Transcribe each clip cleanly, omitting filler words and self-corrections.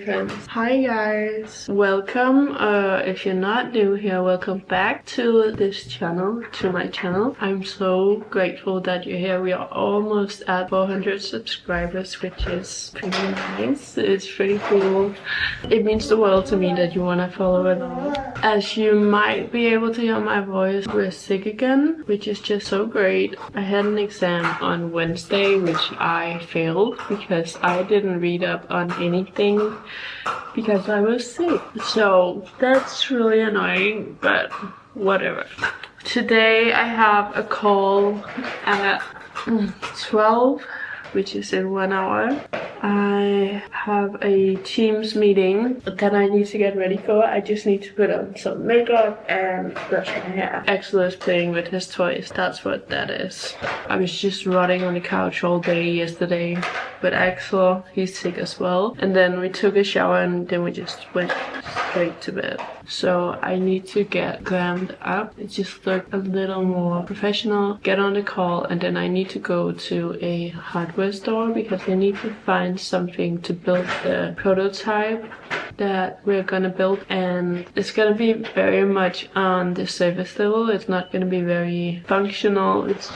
friends. Hi guys, welcome. If you're not new here, welcome back to this channel, to my channel. I'm so grateful that you're here. We are almost at 400 subscribers, which is pretty nice. It's pretty cool. It means the world to me that you want to follow along. As you might be able to hear my voice, we're sick again, which is just so great. I had an exam on Wednesday, which I failed because I didn't read up on anything because I was sick. So that's really annoying, but whatever. Today I have a call at 12, which is in 1 hour. I have a Teams meeting that I need to get ready for. I just need to put on some makeup and brush my hair. Axel is playing with his toys. That's what that is. I was just rotting on the couch all day yesterday with Axel. He's sick as well. And then we took a shower and then we just went straight to bed. So I need to get glammed up. It just look a little more professional. Get on the call and then I need to go to a hardware store because I need to find something to build the prototype that we're gonna build, and it's gonna be very much on the surface level. It's not gonna be very functional. It's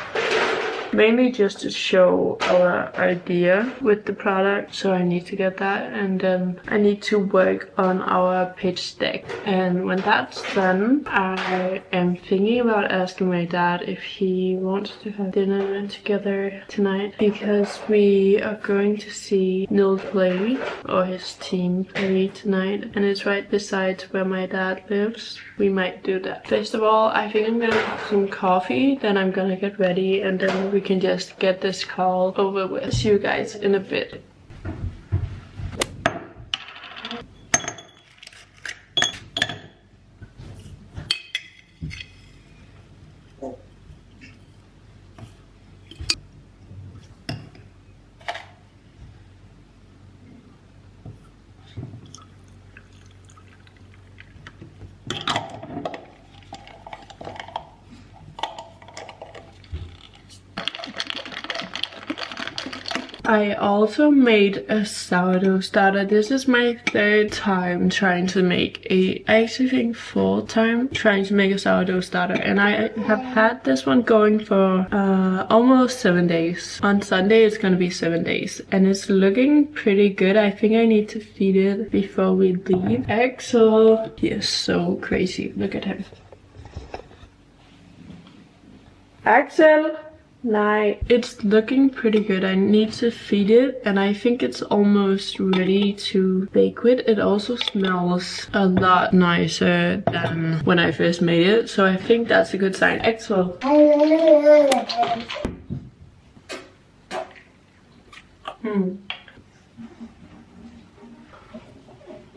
mainly just to show our idea with the product. So I need to get that, and then I need to work on our pitch deck. And when that's done, I am thinking about asking my dad if he wants to have dinner together tonight, because we are going to see Neil play, or his team play tonight, and it's right beside where my dad lives. We might do that. First of all, I think I'm gonna have some coffee, then I'm gonna get ready, and then we can just get this call over with. See you guys in a bit. I also made a sourdough starter. This is my third time trying to make I actually think fourth time trying to make a sourdough starter, and I have had this one going for almost 7 days. On Sunday it's gonna be 7 days, and it's looking pretty good. I think I need to feed it before we leave. Axel, he is so crazy. Look at him. Axel! Like, it's looking pretty good. I need to feed it, and I think it's almost ready to bake with. It also smells a lot nicer than when I first made it, so I think that's a good sign. Axel.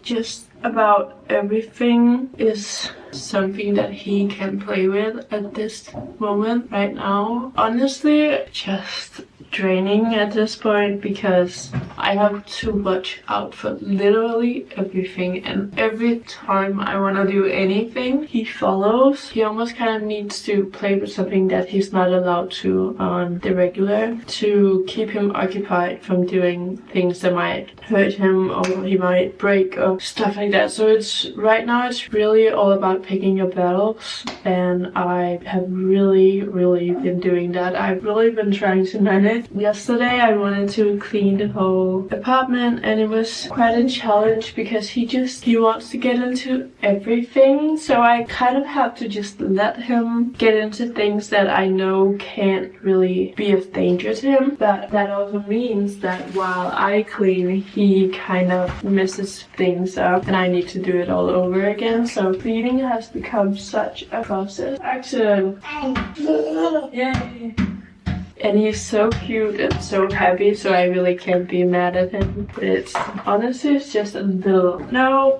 Just about everything is something that he can play with at this moment right now. Honestly, just draining at this point because I have to watch out for literally everything, and every time I want to do anything he follows. He almost kind of needs to play with something that he's not allowed to on the regular, to keep him occupied from doing things that might hurt him or he might break or stuff like that. So it's right now it's really all about picking your battles, and I have really been doing that. I've really been trying to manage. Yesterday I wanted to clean the whole apartment, and it was quite a challenge because he wants to get into everything, so I kind of have to just let him get into things that I know can't really be of danger to him. But that also means that while I clean, he kind of messes things up and I need to do it all over again. So cleaning has become such a process. Action! Yay! And he's so cute and so happy, so I really can't be mad at him. But it's honestly, it's just a little no.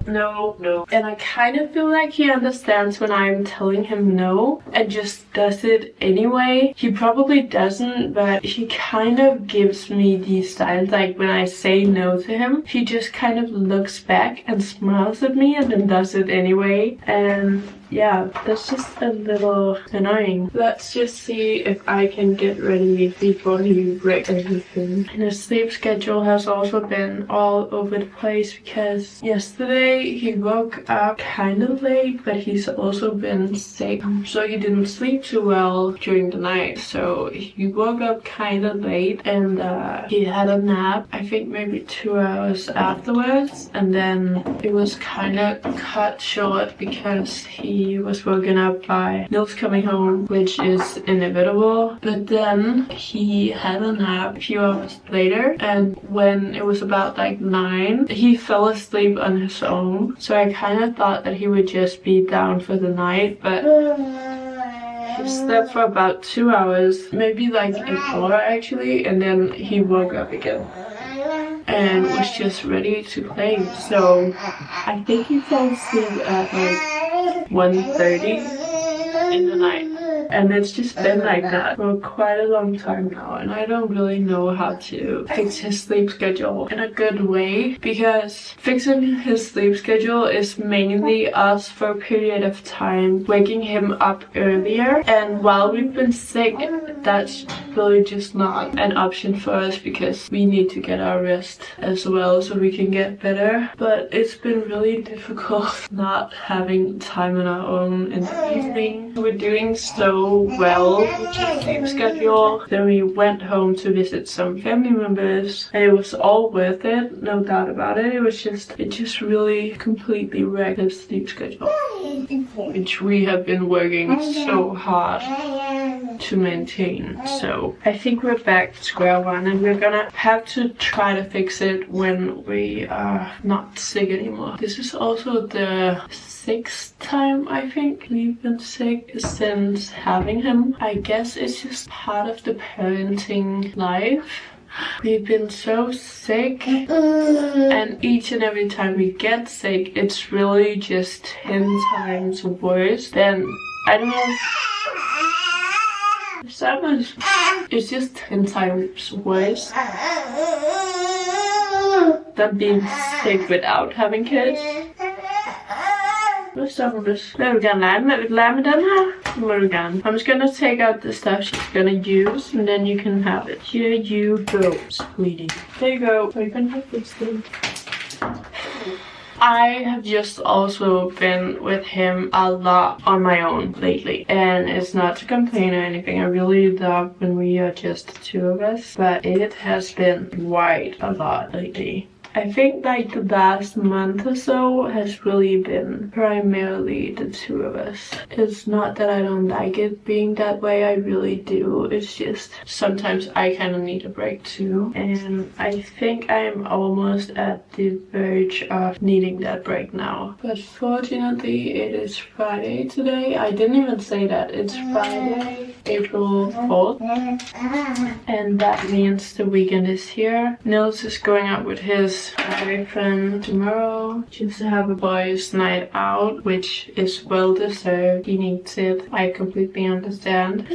And I kind of feel like he understands when I'm telling him no and just does it anyway. He probably doesn't, but he kind of gives me these signs. Like when I say no to him, he just kind of looks back and smiles at me and then does it anyway. And yeah, that's just a little annoying. Let's just see if I can get ready before he wrecks everything. And his sleep schedule has also been all over the place because yesterday he woke up kind of late, but he's also been sick, so he didn't sleep too well during the night. So he woke up kind of late, and he had a nap, I think maybe 2 hours afterwards, and then it was kind of cut short because he was woken up by Nils coming home, which is inevitable. But then he had a nap a few hours later, and when it was about like 9, he fell asleep on his own. So I kind of thought that he would just be down for the night, but he slept for about 2 hours, maybe like an hour actually, and then he woke up again and was just ready to play. So I think he fell asleep at like 1:30 in the night. And it's just been like that for quite a long time now, and I don't really know how to fix his sleep schedule in a good way, because fixing his sleep schedule is mainly us for a period of time waking him up earlier, and while we've been sick, that's really just not an option for us because we need to get our rest as well so we can get better. But it's been really difficult not having time on our own in the evening. We're doing so well with the sleep schedule. Then we went home to visit some family members, and it was all worth it, no doubt about it. It just really completely wrecked his sleep schedule, which we have been working so hard to maintain. So I think we're back to square one, and we're gonna have to try to fix it when we are not sick anymore. This is also the 6th time I think we've been sick since having him. I guess it's just part of the parenting life. We've been so sick, and each and every time we get sick, it's really just 10 times worse than, I don't know, it's just 10 times worse than being sick without having kids. Hvad så, Magnus? Hvad vil du gerne lege med? Vil du lege med den her? Det må du gerne. I'm just gonna take out the stuff she's gonna use, and then you can have it. Here you go, sweetie. There you go. So you can have this thing. I have just also been with him a lot on my own lately, and it's not to complain or anything. I really love when we are just the two of us, but it has been quite a lot lately. I think like the last month or so has really been primarily the two of us. It's not that I don't like it being that way, I really do. It's just sometimes I kind of need a break too. And I think I'm almost at the verge of needing that break now. But fortunately it is Friday today. I didn't even say that. It's Friday, April 4th. And that means the weekend is here. Nils is going out with his boyfriend tomorrow just to have a boys' night out, which is well deserved. He needs it. I completely understand.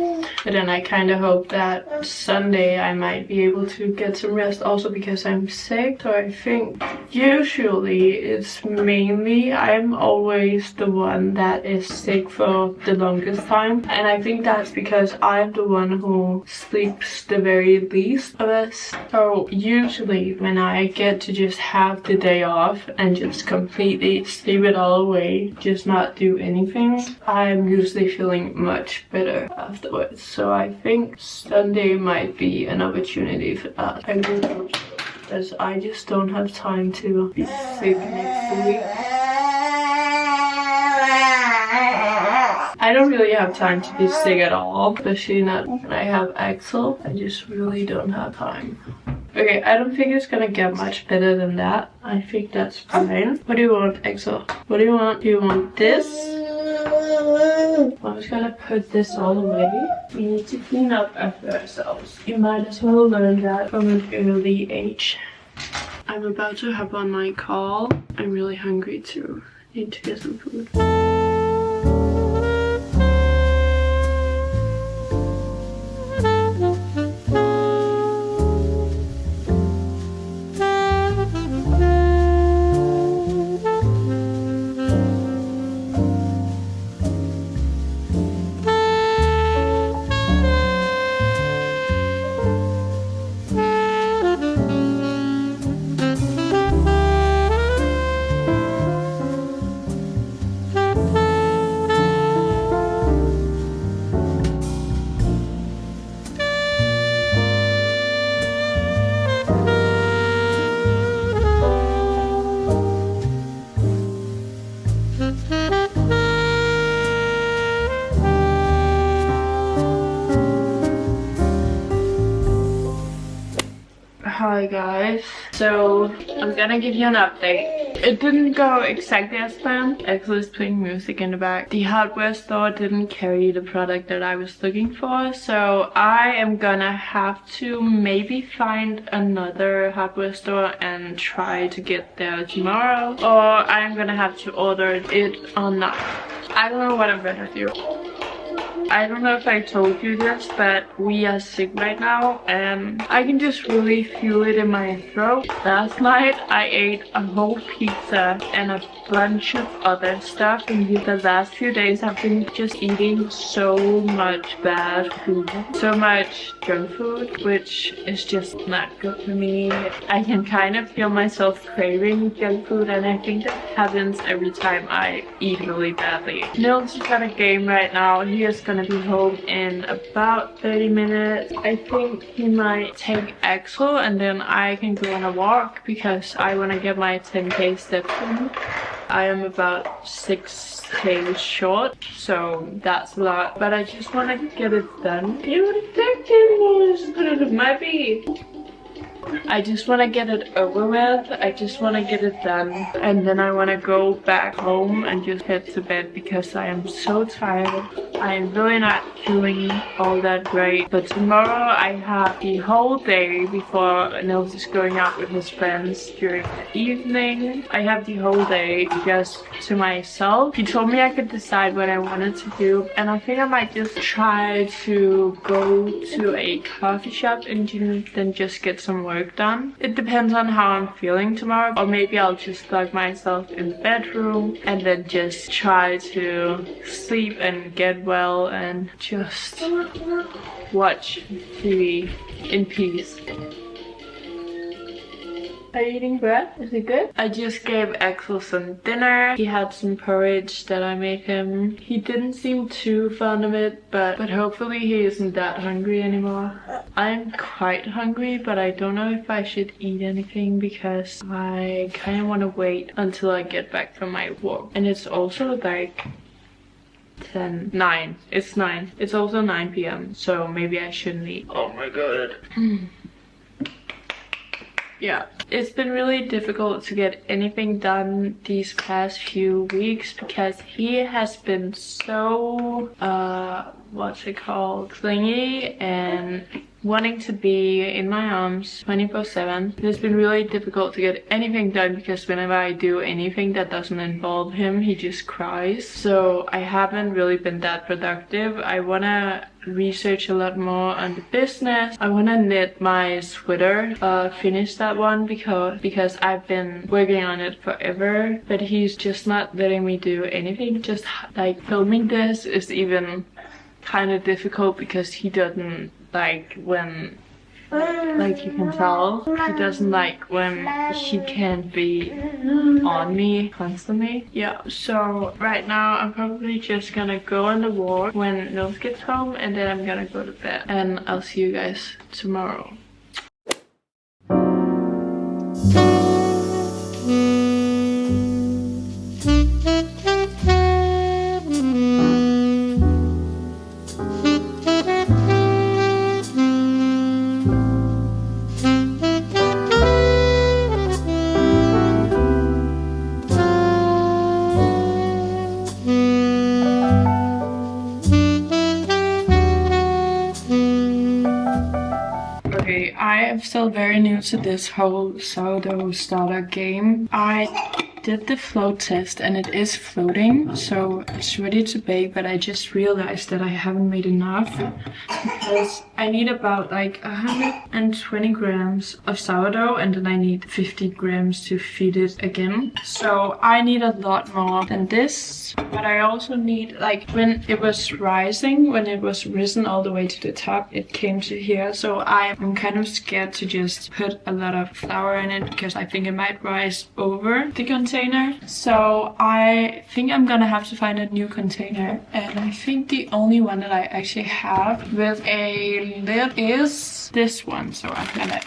But then I kind of hope that Sunday I might be able to get some rest also because I'm sick. So I think usually it's mainly I'm always the one that is sick for the longest time, and I think that's because I'm the one who sleeps the very least of us. So usually when I get to just have the day off and just completely sleep it all away, just not do anything, I'm usually feeling much better afterwards. So I think Sunday might be an opportunity for that. I really hope so, because I just don't have time to be sick next week. I don't really have time to be sick at all, especially not when I have Axel. I just really don't have time. Okay, I don't think it's gonna get much better than that. I think that's fine. What do you want, Axel? What do you want? Do you want this? I'm just gonna put this all away. We need to clean up after ourselves. You might as well learn that from an early age. I'm about to hop on my call. I'm really hungry too. Need to get some food. Hi guys, so I'm gonna give you an update. It didn't go exactly as planned. Axel is playing music in the back. The hardware store didn't carry the product that I was looking for, so I am gonna have to maybe find another hardware store and try to get there tomorrow, or I'm gonna have to order it online. I don't know what I'm gonna do. I don't know if I told you this, but we are sick right now and I can just really feel it in my throat. Last night I ate a whole pizza and a bunch of other stuff, and the last few days I've been just eating so much bad food, so much junk food, which is just not good for me. I can kind of feel myself craving junk food, and I think that happens every time I eat really badly. Nils is at a game right now. He is gonna be home in about 30 minutes. I think he might take Axel and then I can go on a walk because I want to get my 10k steps in. I am about 6k short, so that's a lot, but I just want to get it done. I just want to get it over with. I just want to get it done, and then I want to go back home and just head to bed because I am so tired. I am really not feeling all that great, but tomorrow I have the whole day before Nils is going out with his friends during the evening. I have the whole day just to myself. He told me I could decide what I wanted to do, and I think I might just try to go to a coffee shop and then just get some work done. It depends on how I'm feeling tomorrow, or maybe I'll just lock myself in the bedroom and then just try to sleep and get well and just watch TV in peace. Are you eating bread? Is it good? I just gave Axel some dinner. He had some porridge that I made him. He didn't seem too fond of it, but hopefully he isn't that hungry anymore. I'm quite hungry, but I don't know if I should eat anything because I kind of want to wait until I get back from my walk. And it's also like 9. It's 9. It's also 9 p.m. So maybe I shouldn't eat. Oh my god. Yeah, it's been really difficult to get anything done these past few weeks because he has been so, what's it called, clingy and wanting to be in my arms 24/7. It's been really difficult to get anything done because whenever I do anything that doesn't involve him, he just cries. So I haven't really been that productive. I wanna research a lot more on the business. I wanna knit my sweater, finish that one because I've been working on it forever, but he's just not letting me do anything. Just like filming this is even kind of difficult because he doesn't like when, like you can tell, he doesn't like when he can't be on me constantly. Yeah, so right now I'm probably just gonna go on the walk when Nils gets home, and then I'm gonna go to bed, and I'll see you guys tomorrow. I am still very new to this whole sourdough starter game. I did the float test and it is floating, so it's ready to bake, but I just realized that I haven't made enough because I need about like 120 grams of sourdough and then I need 50 grams to feed it again. So I need a lot more than this, but I also need, like, when it was rising, when it was risen all the way to the top, it came to here. So I'm kind of scared to just put a lot of flour in it because I think it might rise over the container. So I think I'm gonna have to find a new container, and I think the only one that I actually have with a lid is this one. So I'm gonna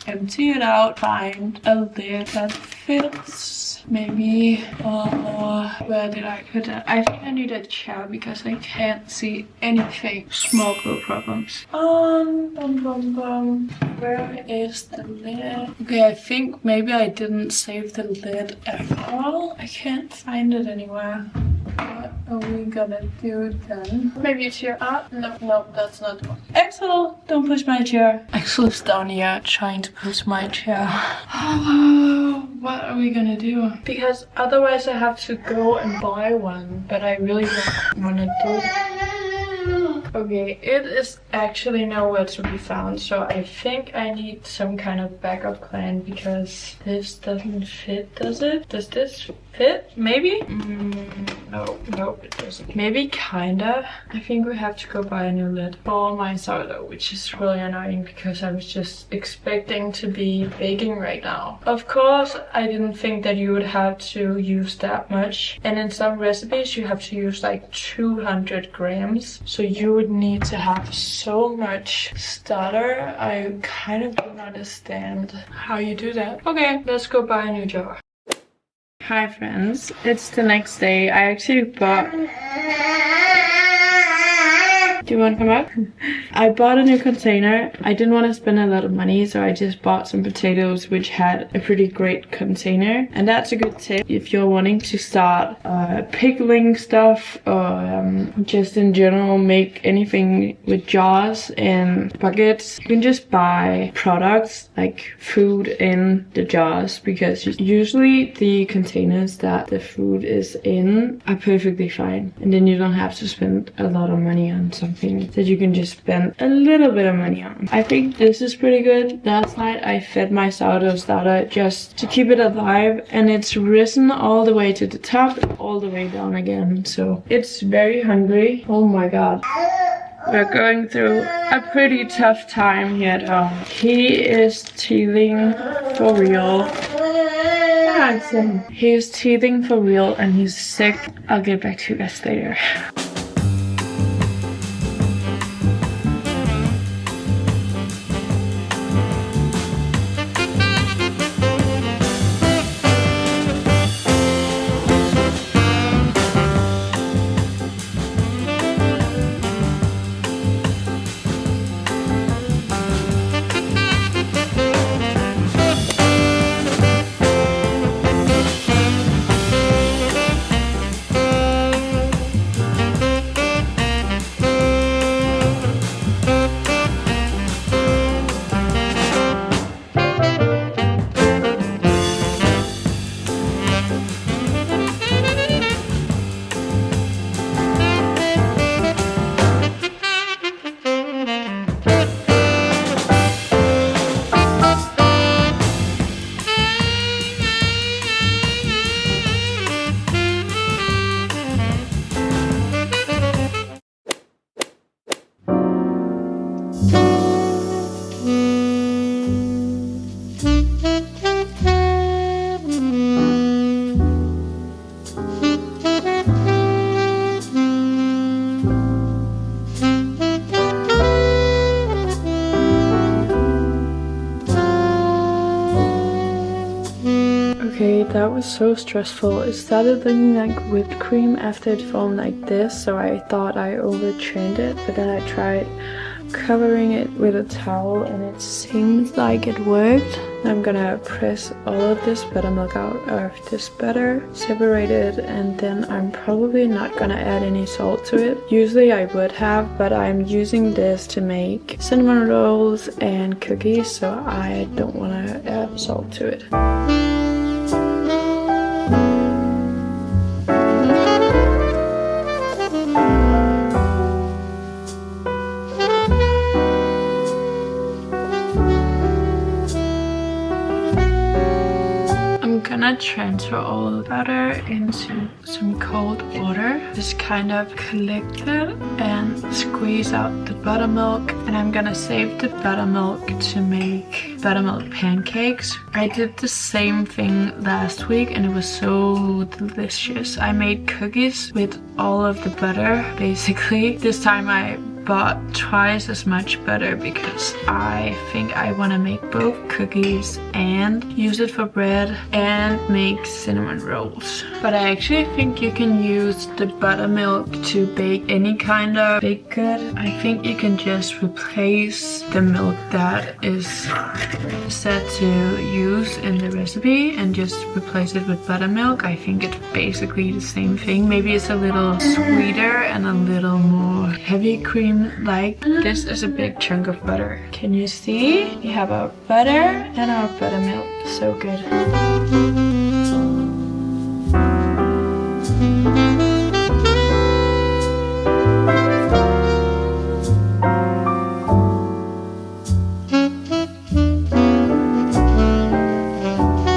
empty it out, find a lid that fits. maybe, where did I put it? I think I need a chair because I can't see anything. Small group problems. Where is the lid? Okay, I think maybe I didn't save the lid at all. I can't find it anywhere. What are we gonna do then? Maybe a chair up? No, that's not the one. Axel, don't push my chair. Axel is down here trying to push my chair. What are we gonna do? Because otherwise I have to go and buy one, but I really don't wanna do that. Okay, it is actually nowhere to be found, so I think I need some kind of backup plan because this doesn't fit, does it? Does this fit? Maybe? No, it doesn't. Maybe kinda. I think we have to go buy a new lid for my sourdough, which is really annoying because I was just expecting to be baking right now. Of course, I didn't think that you would have to use that much, and in some recipes you have to use like 200 grams, so you would need to have so much starter. I kind of don't understand how you do that. Okay, let's go buy a new jar. Hi friends, it's the next day. I actually bought... Do you want to come up? I bought a new container. I didn't want to spend a lot of money, so I just bought some potatoes which had a pretty great container. And that's a good tip if you're wanting to start pickling stuff or just in general make anything with jars and buckets. You can just buy products like food in the jars because usually the containers that the food is in are perfectly fine. And then you don't have to spend a lot of money on something that you can just spend a little bit of money on. I think this is pretty good. Last night I fed my sourdough starter just to keep it alive, and it's risen all the way to the top and all the way down again, so it's very hungry. Oh my god. We're going through a pretty tough time here at home. He is teething for real. He is teething for real and he's sick. I'll get back to you guys later. Okay, that was so stressful. It started looking like whipped cream after it formed like this, so I thought I overtrained it, but then I tried covering it with a towel and it seems like it worked. I'm gonna press all of this buttermilk out of this batter, separate it, and then I'm probably not gonna add any salt to it. Usually I would have, but I'm using this to make cinnamon rolls and cookies, so I don't wanna add salt to it. I'm gonna transfer all the butter into some cold water. Just kind of collect it and squeeze out the buttermilk. And I'm gonna save the buttermilk to make buttermilk pancakes. I did the same thing last week and it was so delicious. I made cookies with all of the butter, basically. This time I bought twice as much butter because I think I want to make both cookies and use it for bread and make cinnamon rolls. But I actually think you can use the buttermilk to bake any kind of baked good. I think you can just replace the milk that is set to use in the recipe and just replace it with buttermilk. I think it's basically the same thing. Maybe it's a little sweeter and a little more heavy cream like. This is a big chunk of butter. Can you see? We have our butter and our buttermilk. So good.